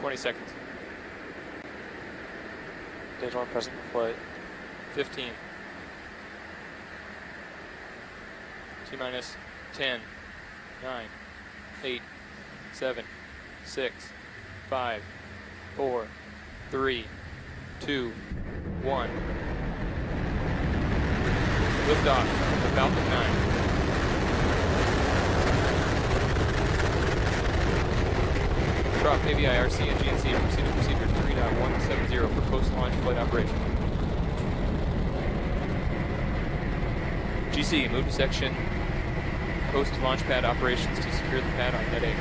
20 seconds. Stage 1 present for flight. 15. T-minus 10, 9, 8, 7, 6, 5, 4, 3, 2, 1. Liftoff of the Falcon 9. Drop AVIRC and GNC proceed to procedure 3.170 for post-launch flight operation. GC, move to section post-launch pad operations to secure the pad on Net A.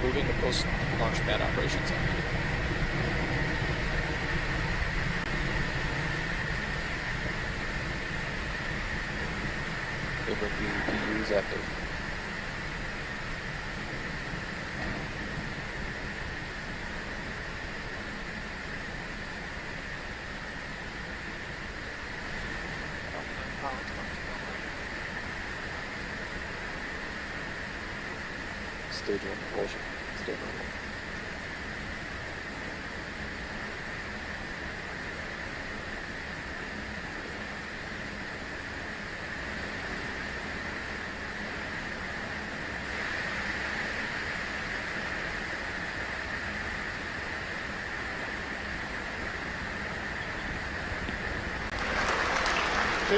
Moving to post-launch pad operations. PU is active. Stage 1 propulsion. Stage 1.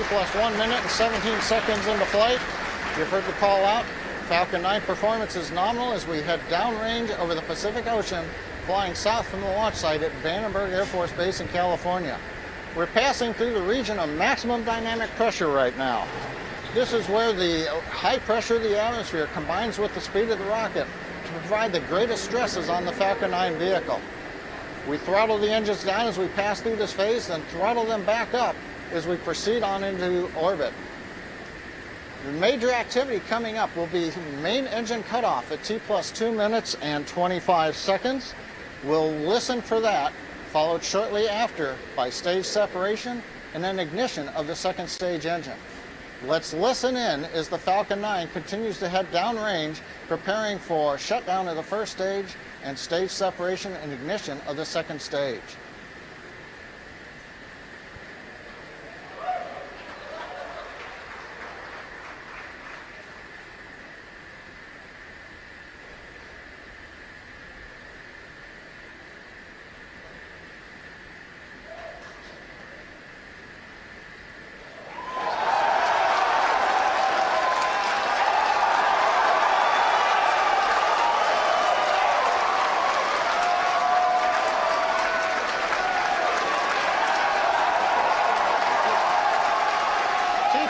Plus 1 minute and 17 seconds into flight. You've heard the call out. Falcon 9 performance is nominal as we head downrange over the Pacific Ocean, flying south from the launch site at Vandenberg Air Force Base in California. We're passing through the region of maximum dynamic pressure right now. This is where the high pressure of the atmosphere combines with the speed of the rocket to provide the greatest stresses on the Falcon 9 vehicle. We throttle the engines down as we pass through this phase, then throttle them back up as we proceed on into orbit. The major activity coming up will be main engine cutoff at T plus 2 minutes and 25 seconds. We'll listen for that, followed shortly after by stage separation and then ignition of the second stage engine. Let's listen in as the Falcon 9 continues to head downrange, preparing for shutdown of the first stage and stage separation and ignition of the second stage.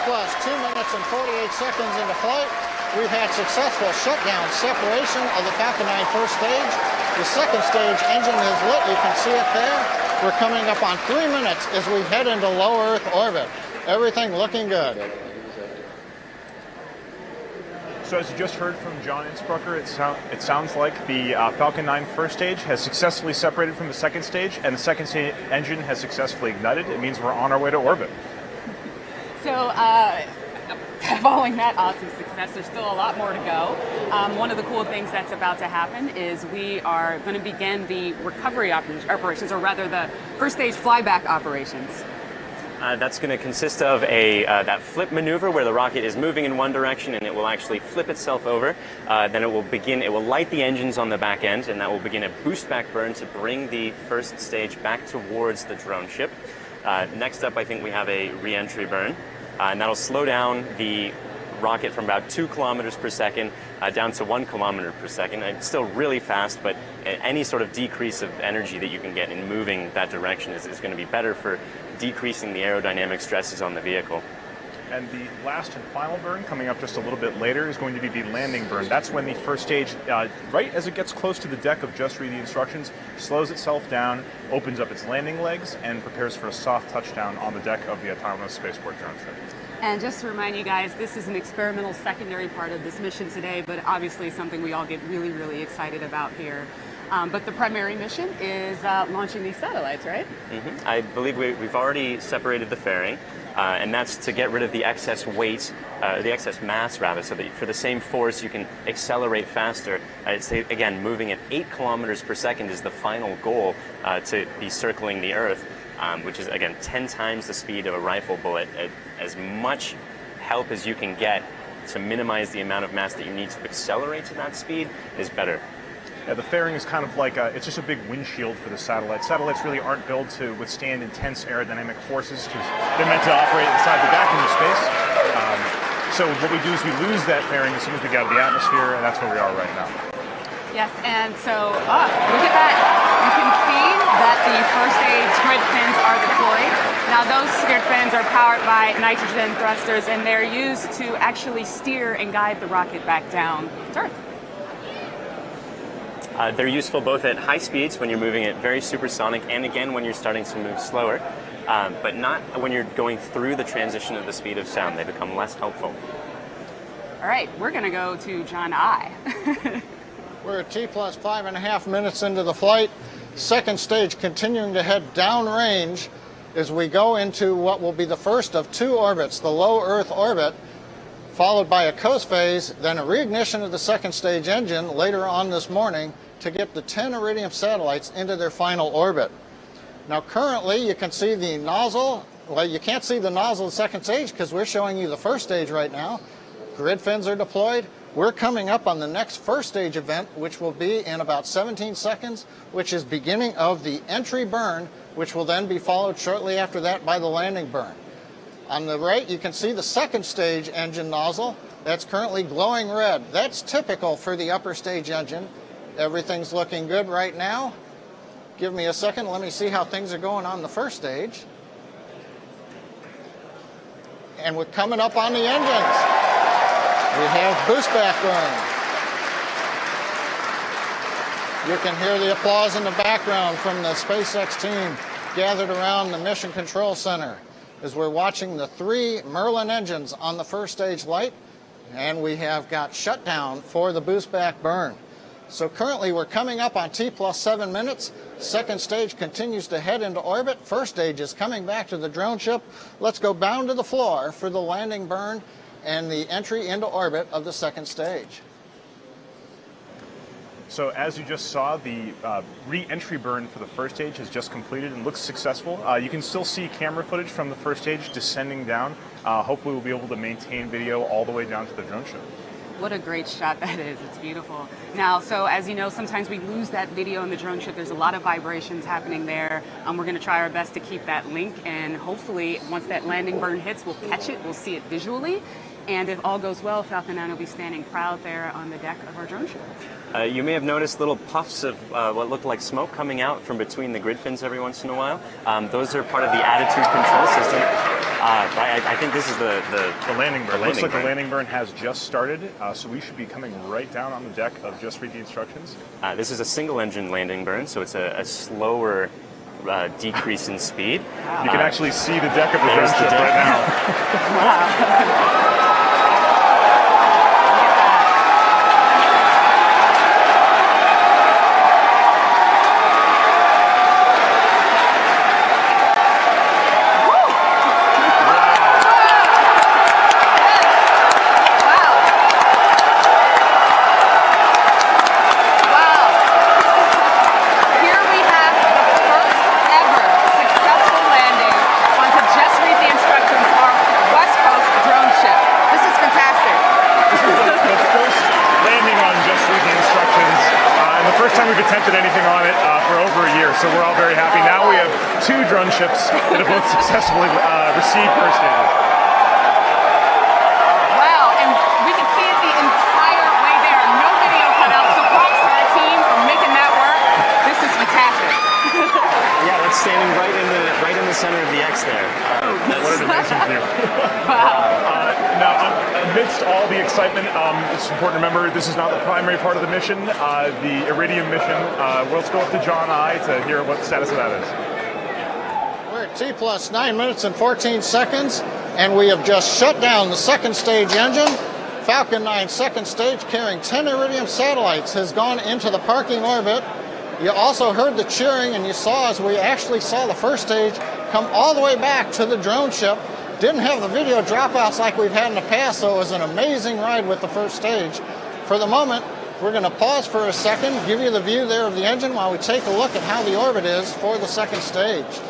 Plus 2 minutes and 48 seconds into flight, we've had successful shutdown separation of the Falcon 9 first stage. The second stage engine is lit. You can see it there. We're coming up on 3 minutes as we head into low Earth orbit. Everything looking good. So as you just heard from John Innsbrucker, it sounds like the Falcon 9 first stage has successfully separated from the second stage, and the second stage engine has successfully ignited. It means we're on our way to orbit. So following that awesome success, there's still a lot more to go. One of the cool things that's about to happen is we are going to begin the recovery operations, or rather the first stage flyback operations. That's going to consist of that flip maneuver where the rocket is moving in one direction and it will actually flip itself over. Then it will light the engines on the back end, and that will begin a boost back burn to bring the first stage back towards the drone ship. Next up, I think we have a re-entry burn, and that'll slow down the rocket from about 2 kilometers per second down to 1 kilometer per second. It's still really fast, but any sort of decrease of energy that you can get in moving that direction is going to be better for decreasing the aerodynamic stresses on the vehicle. And the last and final burn, coming up just a little bit later, is going to be the landing burn. That's when the first stage, right as it gets close to the deck of Just Read the Instructions, slows itself down, opens up its landing legs, and prepares for a soft touchdown on the deck of the autonomous spaceport drone ship. And just to remind you guys, this is an experimental secondary part of this mission today, but obviously something we all get really, really excited about here. But the primary mission is launching these satellites, right? I believe we've already separated the fairing, and that's to get rid of the excess weight, the excess mass rather, so that for the same force you can accelerate faster. It's, again, moving at 8 kilometers per second is the final goal to be circling the Earth, which is, again, 10 times the speed of a rifle bullet. As much help as you can get to minimize the amount of mass that you need to accelerate to that speed is better. Yeah, the fairing is kind of like it's just a big windshield for the satellites. Satellites really aren't built to withstand intense aerodynamic forces because they're meant to operate inside the vacuum of space. So what we do is we lose that fairing as soon as we get out of the atmosphere, and that's where we are right now. Yes, and so, look at that. You can see that the first stage grid fins are deployed. Now those grid fins are powered by nitrogen thrusters, and they're used to actually steer and guide the rocket back down to Earth. They're useful both at high speeds when you're moving at very supersonic, and again when you're starting to move slower, but not when you're going through the transition of the speed of sound. They become less helpful. All right, we're going to go to John I. We're at T plus 5.5 minutes into the flight. Second stage continuing to head downrange as we go into what will be the first of 2 orbits, the low Earth orbit, followed by a coast phase, then a reignition of the second stage engine later on this morning to get the 10 Iridium satellites into their final orbit. Now currently you can see the nozzle. Well, you can't see the nozzle of the second stage because we're showing you the first stage right now. Grid fins are deployed. We're coming up on the next first stage event, which will be in about 17 seconds, which is beginning of the entry burn, which will then be followed shortly after that by the landing burn. On the right, you can see the second stage engine nozzle. That's currently glowing red. That's typical for the upper stage engine. Everything's looking good right now. Give me a second. Let me see how things are going on the first stage. And we're coming up on the engines. We have boost back burn. You can hear the applause in the background from the SpaceX team gathered around the Mission Control Center as we're watching the 3 Merlin engines on the first stage light, and we have got shutdown for the boost back burn. So currently we're coming up on T plus 7 minutes. Second stage continues to head into orbit. First stage is coming back to the drone ship. Let's go bound to the floor for the landing burn and the entry into orbit of the second stage. So as you just saw, the re-entry burn for the first stage has just completed and looks successful. You can still see camera footage from the first stage descending down. Hopefully we'll be able to maintain video all the way down to the drone ship. What a great shot that is. It's beautiful. Now, so as you know, sometimes we lose that video in the drone ship. There's a lot of vibrations happening there. We're going to try our best to keep that link, and hopefully once that landing burn hits, we'll catch it, we'll see it visually. And if all goes well, Falcon 9 will be standing proud there on the deck of our drone ship. You may have noticed little puffs of what looked like smoke coming out from between the grid fins every once in a while. Those are part of the attitude control system. I think this is the landing burn. Looks like burn. the landing burn has just started, so we should be coming right down on the deck of Just Read the Instructions. This is a single engine landing burn, so it's a slower decrease in speed. You can actually see the deck of the drone ship right now. Wow. So we're all very happy. Now we have 2 drone ships that have both successfully received first stages. Wow, and we can see it the entire way there. No video cut out, so props to our team for making that work. This is fantastic. Yeah, that's standing right in the center of the X there. What an amazing view. Wow. Now, amidst all the excitement, it's important to remember this is not the primary part of the mission, the Iridium mission. Let's go up to John I to hear what the status of that is. We're at T plus 9 minutes and 14 seconds, and we have just shut down the second stage engine. Falcon 9 second stage carrying 10 Iridium satellites has gone into the parking orbit. You also heard the cheering, and you saw as we actually saw the first stage come all the way back to the drone ship. Didn't have the video dropouts like we've had in the past, so it was an amazing ride with the first stage. For the moment, we're going to pause for a second, give you the view there of the engine while we take a look at how the orbit is for the second stage.